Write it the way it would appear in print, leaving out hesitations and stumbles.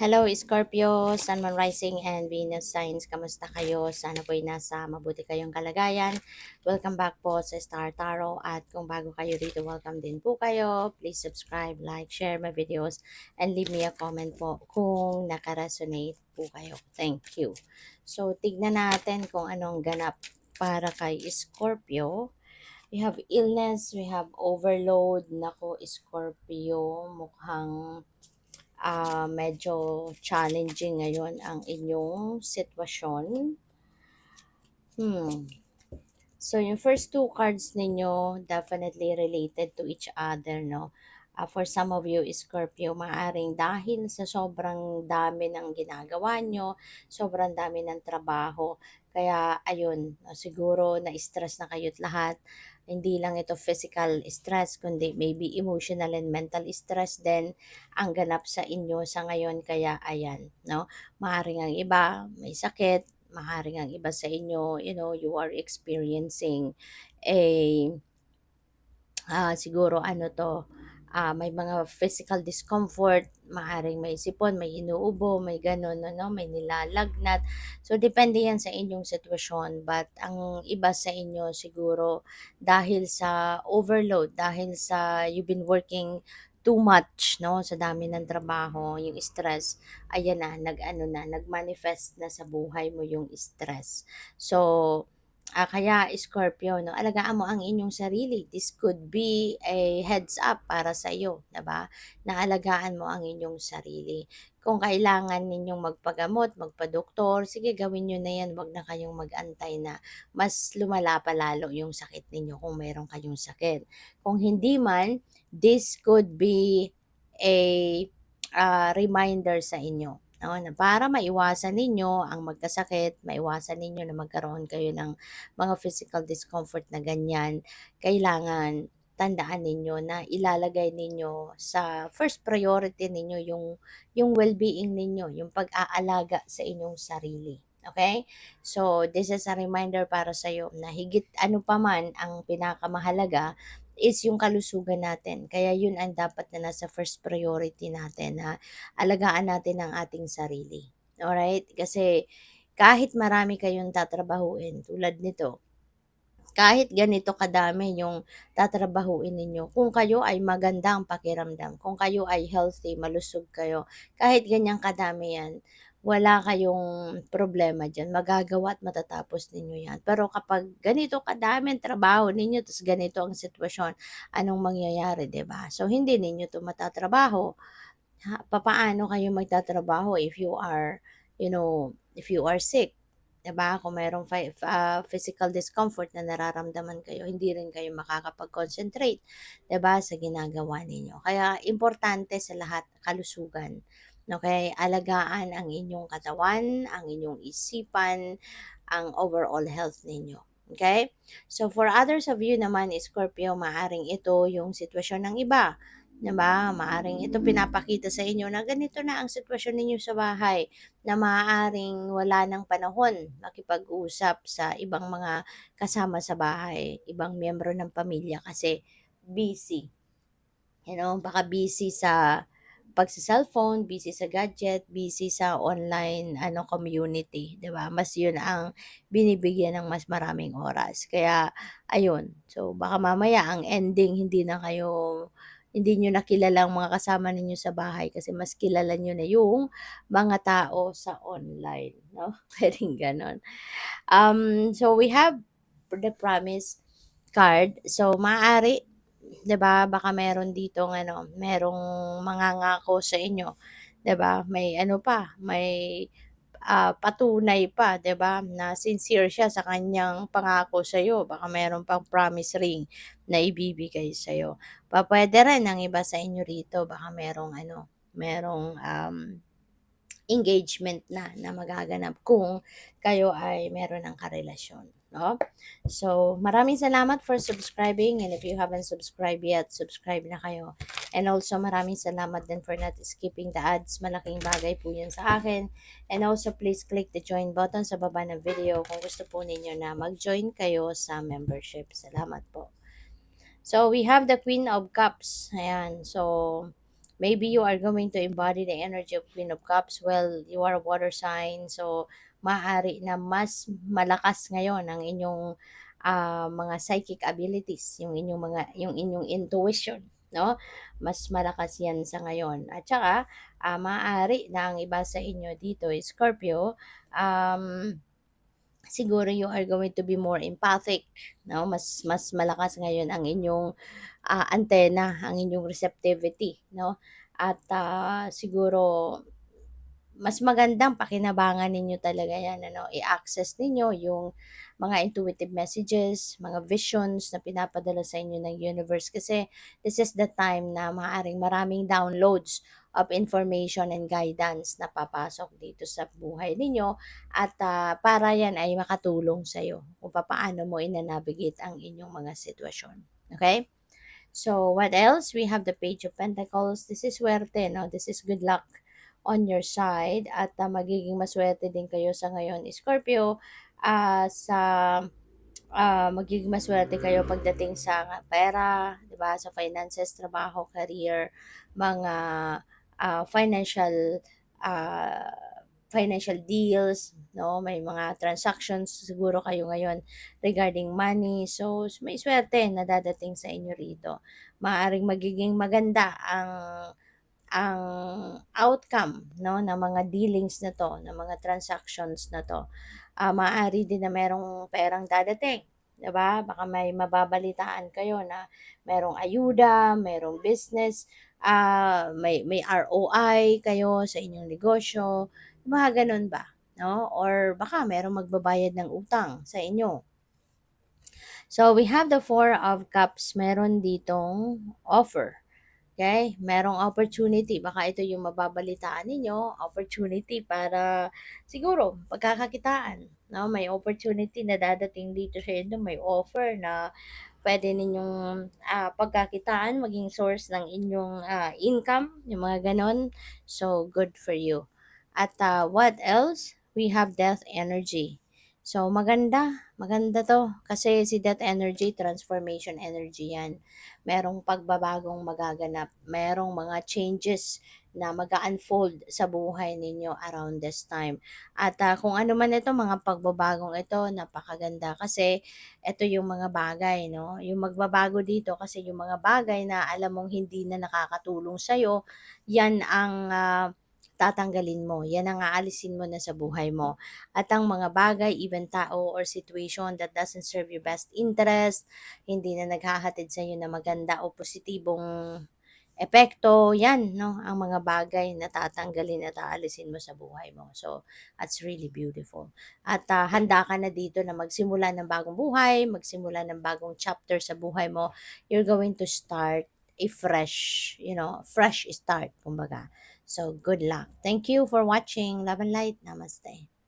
Hello Scorpio, Sun, Moon, Rising, and Venus signs. Kamusta kayo? Sana po'y nasa mabuti kayong kalagayan. Welcome back po sa Star Tarot. At kung bago kayo dito, welcome din po kayo. Please subscribe, like, share my videos, and leave me a comment po kung nakaresonate po kayo. Thank you. So, tignan natin kung anong ganap para kay Scorpio. We have illness, we have overload. Nako, Scorpio, mukhang medyo challenging ngayon ang inyong sitwasyon. Hmm. So, yung first two cards ninyo, definitely related to each other, no? For some of you, Scorpio, maaring dahil sa sobrang dami ng ginagawa nyo, sobrang dami ng trabaho, kaya, ayun, siguro na-stress na kayo't lahat. Hindi lang ito physical stress, kundi maybe emotional and mental stress din ang ganap sa inyo sa ngayon. Kaya, ayan, no? Maaring ang iba, may sakit, maaaring ang iba sa inyo, you are experiencing a, siguro ano to, may mga physical discomfort, maaaring may sipon, may inuubo, may ganun, ano, may nilalagnat. So, depende yan sa inyong sitwasyon. But, ang iba sa inyo siguro, dahil sa overload, dahil sa you've been working too much, no, sa dami ng trabaho, yung stress, ayan na, nag-manifest na sa buhay mo yung stress. So, kaya Scorpio, no, alagaan mo ang inyong sarili. This could be a heads up para sa iyo, 'di ba? Na alagaan mo ang inyong sarili. Kung kailangan ninyong magpagamot, magpadoktor, sige gawin niyo na 'yan. Huwag na kayong mag-antay na mas lumala pa lalo yung sakit ninyo kung meron kayong sakit. Kung hindi man, this could be a reminder sa inyo, no, na para maiwasan ninyo ang magkasakit, maiwasan ninyo na magkaroon kayo ng mga physical discomfort na ganyan, kailangan tandaan ninyo na ilalagay ninyo sa first priority ninyo yung well-being ninyo, yung pag-aalaga sa inyong sarili. Okay? So, this is a reminder para sa iyo na higit ano pa man ang pinakamahalaga is yung kalusugan natin. Kaya yun ang dapat na nasa first priority natin, na alagaan natin ang ating sarili. Alright? Kasi kahit marami kayong tatrabahuin tulad nito, kahit ganito kadami yung tatrabahuin ninyo, kung kayo ay maganda ang pakiramdam, kung kayo ay healthy, malusog kayo, kahit ganyang kadami yan, wala kayong problema dyan. Magagawa at matatapos ninyo yan. Pero kapag ganito kadami ang trabaho ninyo, tapos ganito ang sitwasyon, anong mangyayari, 'di ba? So, hindi ninyo to matatrabaho. Papaano kayo magtatrabaho if you are, if you are sick? 'Di ba? Kung mayroong physical discomfort na nararamdaman kayo, hindi rin kayo makakapag-concentrate, 'di ba, sa ginagawa ninyo. Kaya importante sa lahat, kalusugan. Okay? Alagaan ang inyong katawan, ang inyong isipan, ang overall health ninyo. Okay? So, for others of you naman, Scorpio, maaring ito yung sitwasyon ng iba. 'Di ba? Maaring ito pinapakita sa inyo na ganito na ang sitwasyon ninyo sa bahay, na maaaring wala ng panahon makipag-usap sa ibang mga kasama sa bahay, ibang miyembro ng pamilya kasi busy. Baka busy sa pagse-cellphone, busy sa gadget, busy sa online community, 'di ba? Mas 'yun ang binibigyan ng mas maraming oras. Kaya ayun, so baka mamaya ang ending hindi niyo na kilala ang mga kasama ninyo sa bahay kasi mas kilala niyo na yung mga tao sa online, 'no? Puwedeng gano'n. So we have the promise card. So maaari, 'di ba, baka meron ditong merong mangangako sa inyo, 'di ba? May ano pa, may patunay pa, 'di ba, na sincere siya sa kanyang pangako sa iyo. Baka meron pang promise ring na ibibigay sa iyo. Pupuwede rin ang iba sa inyo rito, baka merong engagement na magaganap kung kayo ay meron ng karelasyon, 'no? So, maraming salamat for subscribing, and if you haven't subscribed yet, subscribe na kayo. And also, maraming salamat din for not skipping the ads. Malaking bagay po 'yan sa akin. And also, please click the join button sa baba ng video kung gusto po ninyo na mag-join kayo sa membership. Salamat po. So, we have the Queen of Cups. Ayan. So, maybe you are going to embody the energy of Queen of Cups. Well, you are a water sign, so maaari na mas malakas ngayon ang inyong mga psychic abilities, yung inyong intuition, no? Mas malakas 'yan sa ngayon. At saka maaari na ang iba sa inyo dito, Scorpio, um, siguro you are going to be more empathic, no? Mas malakas ngayon ang inyong antena, ang inyong receptivity, no? At siguro mas magandang pakinabangan ninyo talaga 'yan ano, i-access ninyo yung mga intuitive messages, mga visions na pinapadala sa inyo ng universe kasi this is the time na maaaring maraming downloads of information and guidance na papasok dito sa buhay ninyo at para 'yan ay makatulong sa'yo kung papaano mo ina-navigate ang inyong mga sitwasyon, okay? So, what else? We have the Page of Pentacles. This is swerte, no? This is good luck on your side. At magiging maswerte din kayo sa ngayon, Scorpio. Sa magiging maswerte kayo pagdating sa pera, 'di ba? Sa finances, trabaho, career, mga financial ah, financial deals, no? May mga transactions siguro kayo ngayon regarding money. So, may swerte na dadating sa inyo rito. Maaring magiging maganda ang outcome, no, ng mga dealings na 'to, ng mga transactions na 'to. Maaari din na merong perang dadating, 'di ba? Baka may mababalitaan kayo na merong ayuda, merong business, may ROI kayo sa inyong negosyo, mga gano'n ba, no? Or baka merong magbabayad ng utang sa inyo. So, we have the Four of Cups, meron ditong offer. Okay, merong opportunity, baka ito yung mababalitaan ninyo, opportunity para siguro pagkakakitaan, 'no? May opportunity na dadating dito sa inyo, may offer na puwede ninyong, pagkakitaan, maging source ng inyong, income, yung mga gano'n. So, good for you. At, what else? We have Death Energy. So, maganda, maganda 'to kasi si Death Energy, transformation energy 'yan. Merong pagbabagong magaganap, merong mga changes na mag unfold sa buhay ninyo around this time. At, kung ano man ito, mga pagbabagong ito, napakaganda kasi ito yung mga bagay 'no, yung magbabago dito kasi yung mga bagay na alam mong hindi na nakakatulong sa'yo, 'yan ang, tatanggalin mo, 'yan ang aalisin mo na sa buhay mo. At ang mga bagay, even tao or situation that doesn't serve your best interest, hindi na naghahatid sa'yo ng maganda o positibong epekto, 'yan 'no, ang mga bagay na tatanggalin at aalisin mo sa buhay mo. So, that's really beautiful. At, handa ka na dito na magsimula ng bagong buhay, magsimula ng bagong chapter sa buhay mo. You're going to start a fresh, fresh start kumbaga. So, good luck. Thank you for watching. Love and light. Namaste.